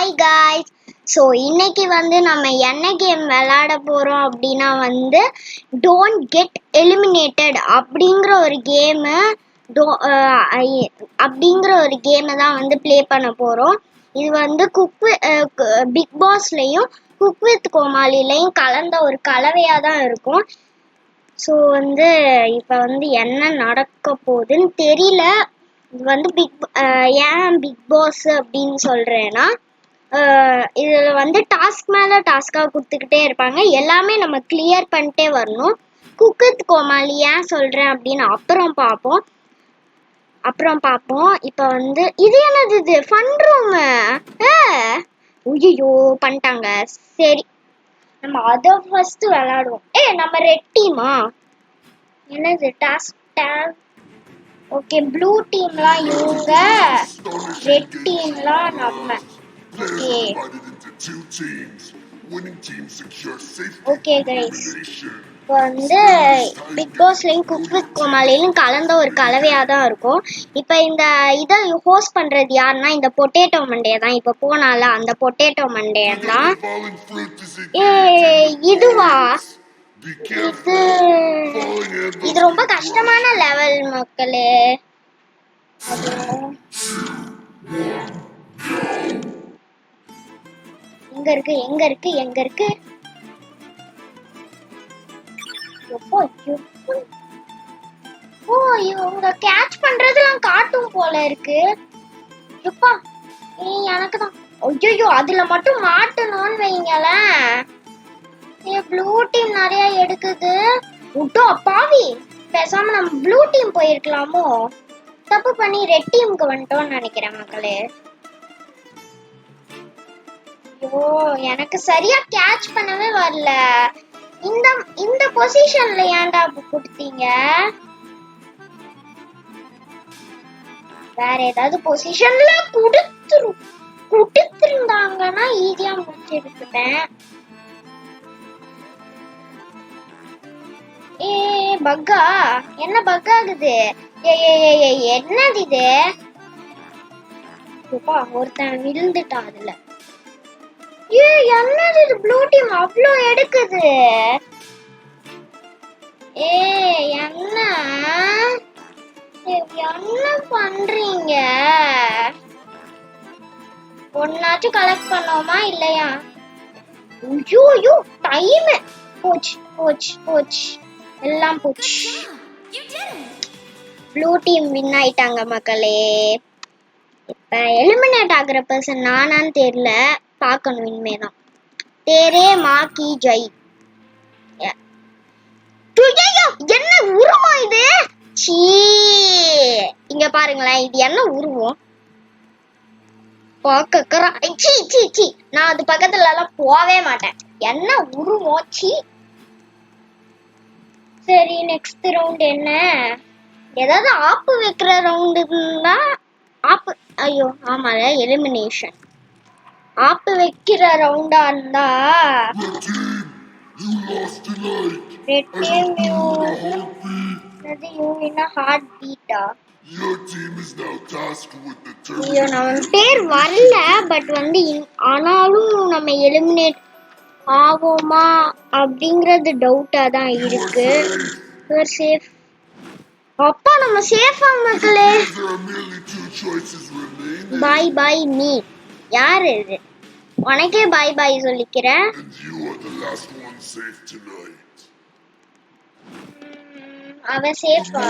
Hi guys. So இன்னைக்கு நம்ம என்ன கேம் விளையாட போகிறோம் அப்படின்னா டோன்ட் கெட் எலிமினேட்டட் அப்படிங்கிற ஒரு கேமு அப்படிங்கிற ஒரு கேமை தான் ப்ளே பண்ண போகிறோம். இது பிக் பாஸ்லையும் குக் வித் கோமாளிலையும் கலந்த ஒரு கலவையாக தான் இருக்கும். ஸோ இப்போ என்ன நடக்க போகுதுன்னு தெரியல. இது ஏன் பிக் பாஸ் அப்படின்னு சொல்கிறேன்னா, இதில் டாஸ்க் மேலே டாஸ்க்காக கொடுத்துக்கிட்டே இருப்பாங்க. எல்லாமே நம்ம கிளியர் பண்ணிட்டே வரணும். குக் வித் கோமாளி ஏன் சொல்கிறேன் அப்படின்னு அப்புறம் பார்ப்போம். இப்போ இது என்னது, இது ஃபன் ரூமு. ஐயோ பண்ணிட்டாங்க. சரி, நம்ம அதை ஃபஸ்ட்டு விளாடுவோம். நம்ம ரெட் டீமா? என்னது டாஸ்க்? ஓகே, ப்ளூ டீம்லாம் இவங்க, ரெட் டீம்லாம் நம்ம. ஓகே கைஸ், இப்போ பிக் பாஸ்லையும் குக் வித் கோமாளிலையும் கலந்த ஒரு கலவையாக தான் இருக்கும். இப்போ இதை ஹோஸ்ட் பண்ணுறது யாருன்னா இந்த பொட்டேட்டோ மண்டே தான். இப்போ போனால அந்த பொட்டேட்டோ மண்டே தான். இதுவா? இது ரொம்ப கஷ்டமான லெவல் மக்களே. எங்க இருக்கு? ஓ, இவங்க கேட்ச் பண்றதெல்லாம் காட்டும் போல இருக்கு. எப்பா, எனக்கு தான். ஐயோ, அதுல மட்டும் மாட்டணும்னு வைங்களேன். ப்ளூ டீம் நிறைய எடுக்குது. விட்டோ பாவி, பேசாம நம்ம ப்ளூ டீம் போயிருக்கலாமோ? தப்பு பண்ணி ரெட் டீமுக்கு வந்துட்டோம்னு நினைக்கிறேன் மக்களே. ஐயோ, எனக்கு சரியா கேட்ச் பண்ணவே வரல. இந்த பொசிஷன்ல ஏன்டா கொடுத்தீங்க? வேற ஏதாவது பொசிஷன்ல கொடுத்திருந்தாங்கன்னா ஈஸியா முடிச்சிருப்பேன். பக்கா? என்ன பக் ஆகுது? என்னது இது? ஒருத்தன் விழுந்துட்டான் அதுல. என்னது இது? ப்ளூ டீம் அவ்வளோ எடுக்குது. என்ன பண்றீங்க? ஒன்னாச்சும் கலெக்ட் பண்ணோமா இல்லையா? ஐயோ, டைம் போச்சு, எல்லாம் போச்சு. ப்ளூ டீம் வின் ஆயிட்டாங்க மக்களே. இப்ப எலிமினேட் ஆகுற பர்சன் நானான்னு தெரியல, பார்க்கணும் இனிமேதான். தேரே மாக்கி ஜெய். என்ன உருவம் இது? இங்க பாருங்களேன், இது என்ன உருவம்? நான் அது பக்கத்துல எல்லாம் போவே மாட்டேன். என்ன உருவம்? சரி, நெக்ஸ்ட் ரவுண்ட் என்ன? ஏதாவது ஆப்பு வைக்கிற ரவுண்ட் இருந்தா ஆப்பு. ஐயோ ஆமால, எலிமினேஷன். ஆப்பு வைக்கிற ரவுண்டா இருந்தா red team you in heart பீட்டா. ஐயோ, நம்ம பேர் வரல. பட் ஆனாலும் நம்ம எலிமினேட் ஆவோமா அப்படிங்கிறது டவுட்டா தான் இருக்கு. சேஃப். அப்பா, நம்ம சேஃபா மக்களே. பை மீ. யாரு இது? உனக்கே பை சொல்லிக்கிறேன். அவ சேஃபா?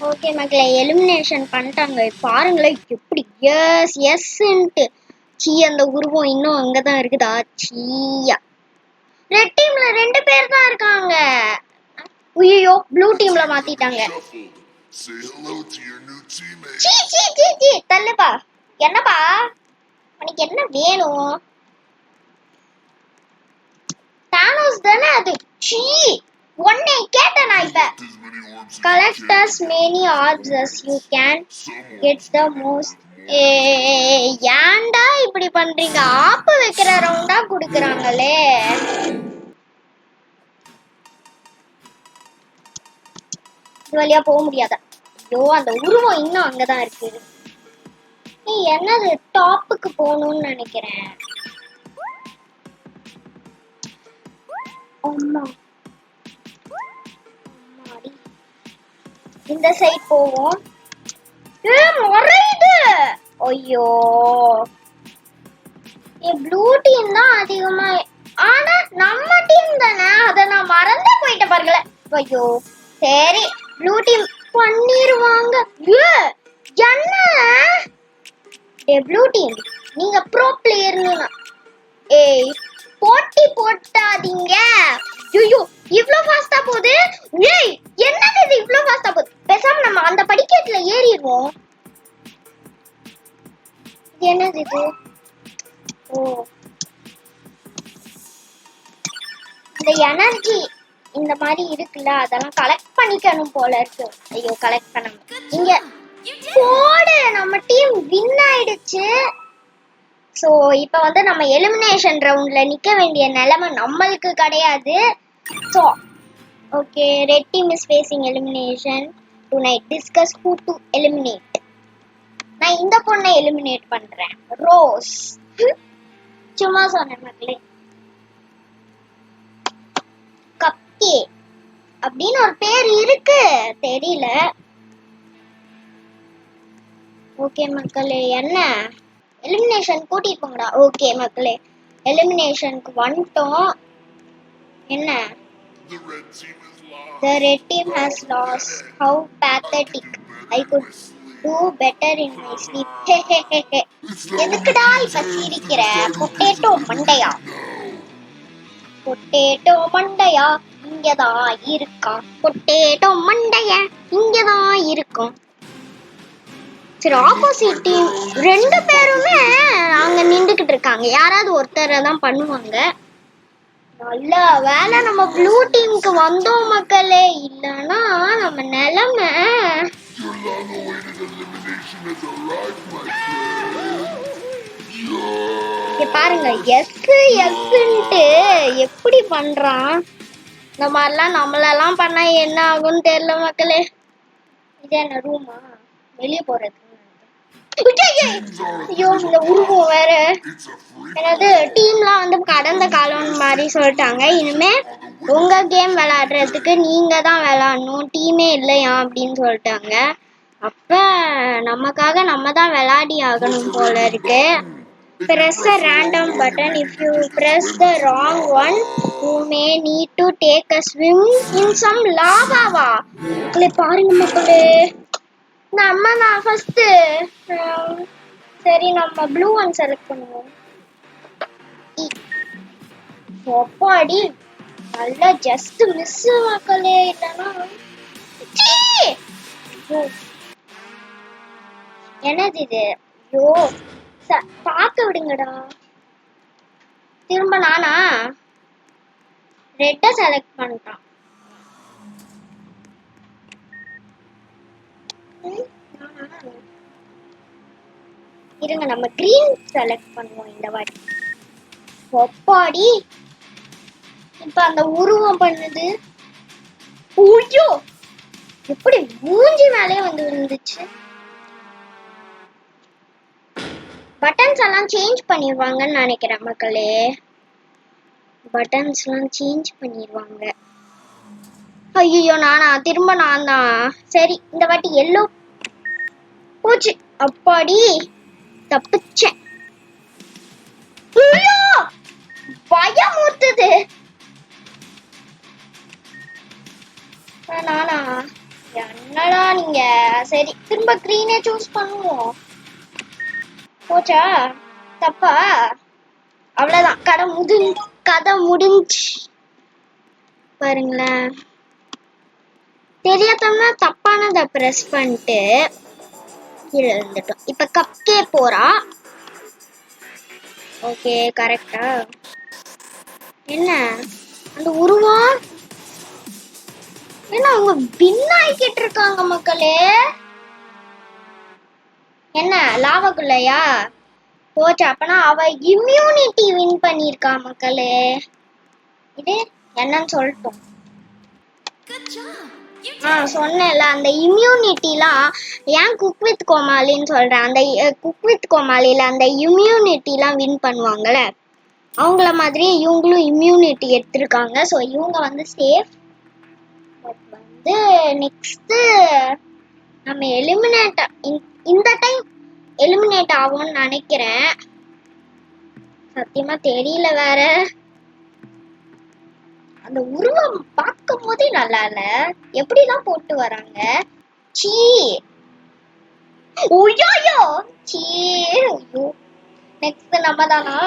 ஓகே மக்களே, எலிமினேஷன் பண்ணிட்டாங்க. பாருங்களேன் எப்படி எஸ்ன்ட்டு. அந்த உருவம் இன்னும் அங்கதான் இருக்குதா? ரெட் டீம்ல 2 பேர் தான் இருக்காங்க. ஐயோ, ப்ளூ டீம்ல மாத்திட்டாங்க. தள்ளுப்பா. என்னப்பா உனக்கு என்ன வேணும்? தானோஸ் தானே அது. ஒன்னே கேட்டேன் நான். இப்ப collect as many orbs as you can get the most. ஏன்டா இப்படி பண்றீங்க? ஆப்பு வைக்கிற ரவுண்டா குடுக்குறாங்களே. இது வழியா போக முடியாதா? ஐயோ அந்த உருவம் இன்னும் அங்கதான் இருக்கு. என்னது டாப்புக்கு போகணும்னு நினைக்கிறேன். அம்மா இந்த சைட் போவோம். மறையுது. ஐயோ ப்ளூ டீம் தான் அதிகமா. ஆனா நம்ம டீம் தானே, அத நான் மறந்தே போயிட்ட பாருங்களே. ஐயோ சரி ப்ளூ டீம் பண்ணிருவாங்க. என்ன ப்ளூ டீம் நீங்க ப்ரோ பிளேயர்னு ஏய் போட்டி போட்டாதீங்க. ஐயோ இவ்ளோ ஃபாஸ்டா போகுது. ஏய் என்னது இது இவ்ளோ ஃபாஸ்டா போகுது? பேசாம நம்ம அந்த படிக்கட்டுல ஏறிடுவோம். இது என்னது இது? ஓ இந்த எனர்ஜி இந்த மாதிரி இருக்குல்ல, அதெல்லாம் கலெக்ட் பண்ணிக்கணும் போல இருக்கு. ஐயோ கலெக்ட் பண்ணணும். இங்க போடு நம்ம டீம் வின் ஆயிடுச்சு. ஸோ இப்போ வந்து நம்ம எலிமினேஷன் ரவுண்ட்ல நிக்க வேண்டிய நிலைமை நம்மளுக்கு கிடையாது. So okay red team is facing elimination tonight. Discuss who to eliminate. நான் இந்த பொண்ணை எலிமினேட் பண்றேன். ரோஸ். சும்மா சொன்னேன் மக்களே. கப்கே அப்படின்னு ஒரு பேர் இருக்கு, தெரியல. ஓகே மக்களே என்ன எலிமினேஷன் கூட்டிட்டு போங்கடா. ஓகே மக்களே எலிமினேஷனுக்கு வந்துட்டோம். என்ன The red team has lost. How pathetic. I could do better in my sleep. எதுக்குடா இப்ப சிரிக்கிற? பொட்டேட்டோ மண்டையா, பொட்டேட்டோ மண்டையா இங்கதான் இருக்கா. பொட்டேட்டோ மண்டைய இங்கதான் இருக்கும். சரி ஆப்போசிட் டீம் ரெண்டு பேருமே அங்க நின்றுகிட்டு இருக்காங்க. யாராவது ஒருத்தரை தான் பண்ணுவாங்க. நல்ல வேலை நம்ம ப்ளூ டீமுக்கு வந்தோம் மக்களே, இல்லனா நம்ம நிலைமை. பாருங்க எஸ்ன்ட்டு எப்படி பண்றான். இந்த மாதிரிலாம் நம்மளெல்லாம் பண்ணா என்ன ஆகும்னு தெரியல மக்களே. இது என்ன ரூமா? வெளியே போறது. ஐயோ இந்த உருவம் வேற. அதாவது டீம்லாம் வந்து கடந்த காலம் மாதிரி சொல்லிட்டாங்க. இனிமே உங்க கேம் விளையாடுறதுக்கு நீங்க தான் விளையாடணும், டீமே இல்லையா அப்படின்னு சொல்லிட்டாங்க. அப்ப நமக்காக நம்ம தான் விளையாடி ஆகணும் போல இருக்கு. Press a random button. If you press the wrong one, you may need to take a swim in some lava. பாருங்க மக்களே, நான் ஃபர்ஸ்ட் சரி நம்ம ப்ளூ ஒன் செலக்ட் பண்ணுவோம். ஒப்பாடி நல்லா ஜஸ்ட் மிஸ் மக்களே. இல்லைன்னா என்னது இது? ஐயோ பார்க்க விடுங்கடா. திரும்ப நானா ரெட்ட செலக்ட் பண்ணிட்டான். இருங்க நம்ம கிரீன் செலக்ட் பண்ணுவோம் இந்த வாட்டி. ஒப்பாடி இப்ப அந்த உருவம் பண்ணுது. ஐயோ எப்படி மூஞ்சி மேலே வந்து விழுந்துச்சு. பட்டன்ஸ் எல்லாம் சேஞ்ச் பண்ணிடுவாங்கன்னு நினைக்கிறேன் மக்களே. பட்டன்ஸ் எல்லாம் சேஞ்ச் பண்ணிடுவாங்க. ஐயோ நானா? திரும்ப நான் தான். சரி இந்த வாட்டி எல்லோ போச்சு. அப்பாடி தப்பிச்சேன். பயம் ஊத்துது. நானா? என்னடா நீங்க? சரி திரும்ப கிரீனே சூஸ் பண்ணுவோம். போச்சா? தப்பா? அவ்வளவுதான், கதை முடிஞ்சு. பாருங்களேன் தெரியாதம்னா தப்பானதை பிரஸ் பண்ணிட்டு கீழே இருந்துட்டோம். இப்ப கப்கே போறா. ஓகே கரெக்டா? என்ன அந்த உருவம் என்ன அவங்க வின் ஆகிட்டு இருக்காங்க மக்களே. என்ன லாவாக்குள்ளையா போச்சு? அப்பனா அவ இம்யூனிட்டி வின் பண்ணிருக்கா மக்களே. இது என்னன்னு சொல்லட்டும். சொன்னேன்ல அந்த இம்யூனிட்டிலாம் ஏன் குக் வித் கோமாளின்னு சொல்றேன். அந்த குக் வித் கோமாளியில அந்த இம்யூனிட்டிலாம் வின் பண்ணுவாங்கல்ல, அவங்கள மாதிரி இவங்களும் இம்யூனிட்டி எடுத்திருக்காங்க. ஸோ இவங்க வந்து சேஃப். பட் வந்து நெக்ஸ்ட் நம்ம இந்த டைம் எலிமினேட் ஆகும்னு நினைக்கிறேன். சத்தியமா தெரியல. வேற அந்த உருவம் பார்க்கும் போதே நல்லா இல்ல, எப்படிலாம் போட்டு வராங்க. சீ உய்யோ சீ ஐயோ. நெக்ஸ்ட் நம்ம தானா?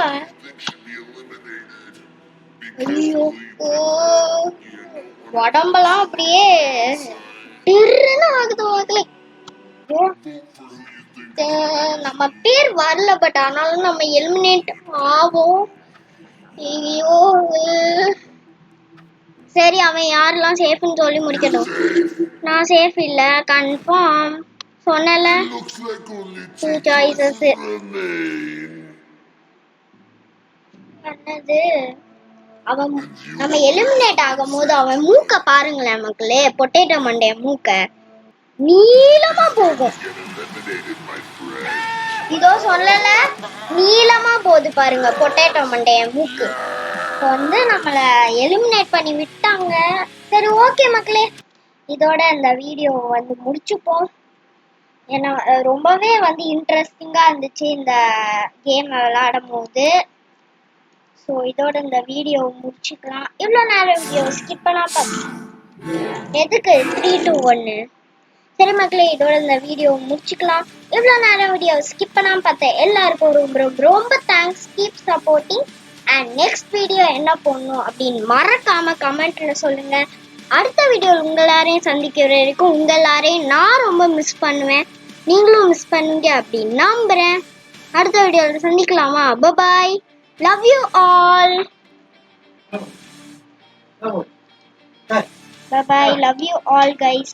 ஐயோ உடம்பெல்லாம் அப்படியே டிர்ன்னு ஆகுது வாக்கலே. நம்ம பேர் வரல, பட் ஆனாலும் நம்ம எலிமினேட் ஆகும். ஐயோ சரி, அவன் யாரெல்லாம் சேஃப்னு சொல்லி முடிக்கட்டும். நான் சேஃப் இல்ல, கன்ஃபார்ம் சொன்னல. 2 choices. என்னது அவன் நம்ம எலிமினேட் ஆகும்போது அவன் மூக்க பாருங்களேன் மக்களே, பொட்டேட்டோ மண்டைய மூக்க நீளமா போகும். இதோ சொல்லல, நீளமா போகுது பாருங்க பொட்டேட்டோ மண்டைய மூக்கு. வந்து நம்மள எலிமினேட் பண்ணி விட்டாங்க. சரி ஓகே மக்களே, இதோட இந்த வீடியோ வந்து முடிச்சுப்போம். ஏன்னா ரொம்பவே வந்து இன்ட்ரெஸ்டிங்கா இருந்துச்சு இந்த கேம் விளையாடும் போது. ஸோ இதோட இந்த வீடியோ முடிச்சுக்கலாம். இவ்வளோ நேரம் வீடியோ ஸ்கிப் பண்ணா எதுக்கு 3, 2, 1? சரி மக்களே, இதோட இந்த வீடியோ முடிச்சுக்கலாம். இவ்வளோ நேரம் வீடியோ ஸ்கிப் பண்ணாம பார்த்தேன் எல்லாருக்கும் ரொம்ப ரொம்ப ரொம்ப thanks. Keep supporting. And next video என்ன பண்ணணும் அப்படின்னு மறக்காம கமெண்ட்ல சொல்லுங்க. அடுத்த வீடியோவில் உங்க எல்லாரையும் சந்திக்கிற வரைக்கும் உங்க எல்லாரையும் நான் ரொம்ப மிஸ் பண்ணுவேன். நீங்களும் மிஸ் பண்ணுங்க அப்படின்னு நம்புறேன். அடுத்த வீடியோவில் சந்திக்கலாமா? பாய். Love you all. Bye bye. Love you all guys.